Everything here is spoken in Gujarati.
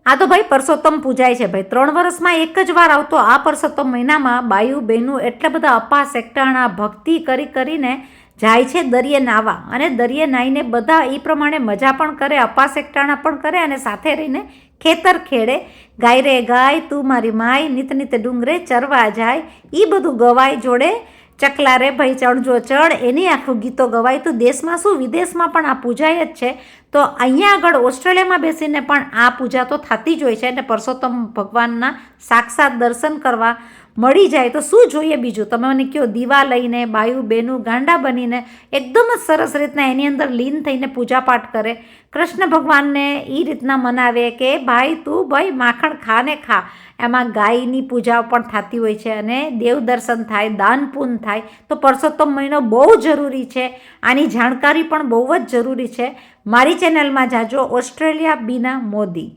આ તો ભાઈ પરસોત્તમ પૂજાય છે ભાઈ, 3 વર્ષમાં એક જ વાર આવતો આ પરસોત્તમ મહિનામાં બાયું બહેનું એટલા બધા અપાસ એકટાણા ભક્તિ કરીને જાય છે દરિયે નાવા, અને દરિયે નાહીને બધા એ પ્રમાણે મજા પણ કરે, અપાસ એકટાણા પણ કરે, અને સાથે રહીને ખેતર ખેડે. ગાય રે ગાય તું મારી માય, નિત નિત ડુંગરે ચરવા જાય, એ બધું ગવાય. જોડે ચકલા રે ભાઈ ચણજો ચણ, એની આખું ગીતો ગવાય. તો દેશમાં શું વિદેશમાં પણ આ પૂજાય જ છે. તો અહીંયા આગળ ઓસ્ટ્રેલિયામાં બેસીને પણ આ પૂજા તો થતી જ હોય છે, અને પરસોત્તમ ભગવાનના સાક્ષાત દર્શન કરવા મળી જાય. તો શું જોઈએ બીજું? તમે મને કહો. દીવા લઈને બાયું બેનું ગાંડા બનીને એકદમ જ સરસ રીતના એની અંદર લીન થઈને પૂજાપાઠ કરે. કૃષ્ણ ભગવાનને એ રીતના મનાવે કે ભાઈ તું ભાઈ માખણ ખા ને ખા. એમાં ગાયની પૂજા પણ થતી હોય છે, અને દેવ દર્શન થાય, દાન પૂન થાય. તો પરસોત્તમ મહિનો બહુ જરૂરી છે. આની જાણકારી પણ બહુ જ જરૂરી છે. મારી ચેનલમાં જાજો. ઓસ્ટ્રેલિયા બીના મોદી.